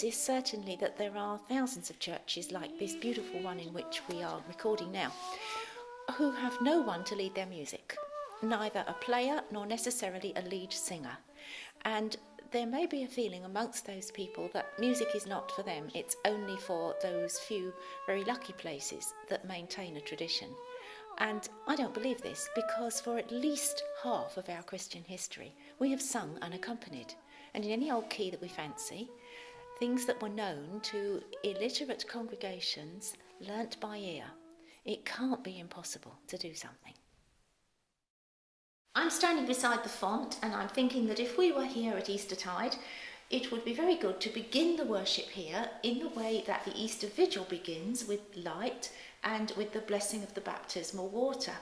is certainly that there are thousands of churches like this beautiful one in which we are recording now, who have no one to lead their music, neither a player nor necessarily a lead singer. And there may be a feeling amongst those people that music is not for them, it's only for those few very lucky places that maintain a tradition. And I don't believe this, because for at least half of our Christian history we have sung unaccompanied, and in any old key that we fancy, things that were known to illiterate congregations, learnt by ear. It can't be impossible to do something. I'm standing beside the font, and I'm thinking that if we were here at Eastertide, it would be very good to begin the worship here in the way that the Easter Vigil begins, with light and with the blessing of the baptismal water.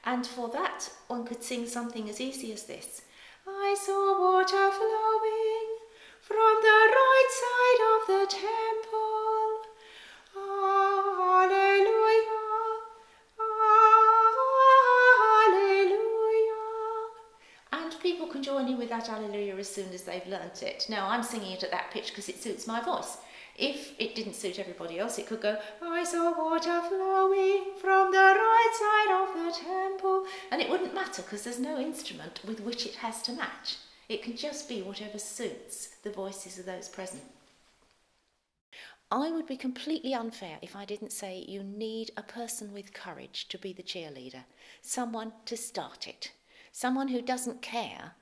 And for that, one could sing something as easy as this. I saw water flowing from the right side of the temple. Alleluia, alleluia. And people can join in with that alleluia as soon as they've learnt it. Now, I'm singing it at that pitch because it suits my voice. If it didn't suit everybody else, it could go, I saw water flowing from the right side of the temple. And it wouldn't matter because there's no instrument with which it has to match. It can just be whatever suits the voices of those present. I would be completely unfair if I didn't say you need a person with courage to be the cheerleader, someone to start it, someone who doesn't care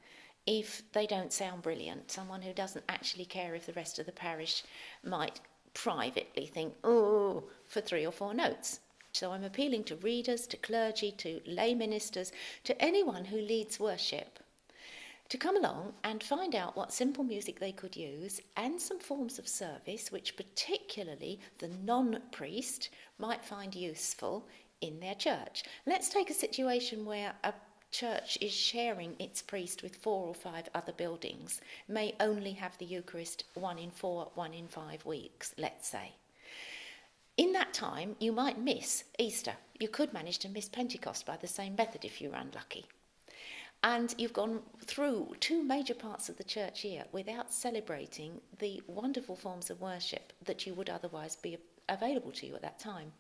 if they don't sound brilliant, someone who doesn't actually care if the rest of the parish might privately think, oh, for 3 or 4 notes. So I'm appealing to readers, to clergy, to lay ministers, to anyone who leads worship, to come along and find out what simple music they could use and some forms of service which particularly the non-priest might find useful in their church. Let's take a situation where a church is sharing its priest with 4 or 5 other buildings, may only have the Eucharist 1 in 4, 1 in 5 weeks, let's say. In that time, you might miss Easter. You could manage to miss Pentecost by the same method if you were unlucky. And you've gone through 2 major parts of the church year without celebrating the wonderful forms of worship that you would otherwise be available to you at that time.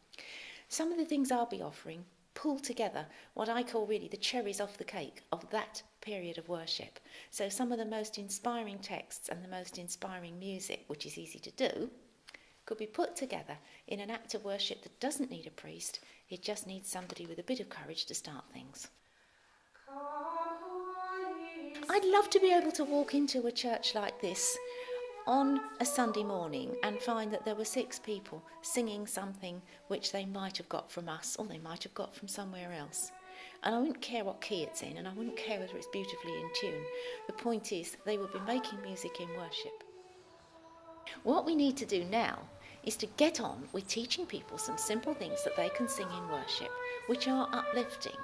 Some of the things I'll be offering pull together what I call really the cherries off the cake of that period of worship. So some of the most inspiring texts and the most inspiring music, which is easy to do, could be put together in an act of worship that doesn't need a priest. It just needs somebody with a bit of courage to start things. I'd love to be able to walk into a church like this on a Sunday morning and find that there were 6 people singing something which they might have got from us or they might have got from somewhere else. And I wouldn't care what key it's in, and I wouldn't care whether it's beautifully in tune. The point is, they would be making music in worship. What we need to do now is to get on with teaching people some simple things that they can sing in worship, which are uplifting,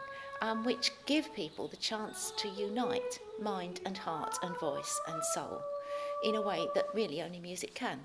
which give people the chance to unite mind and heart and voice and soul in a way that really only music can.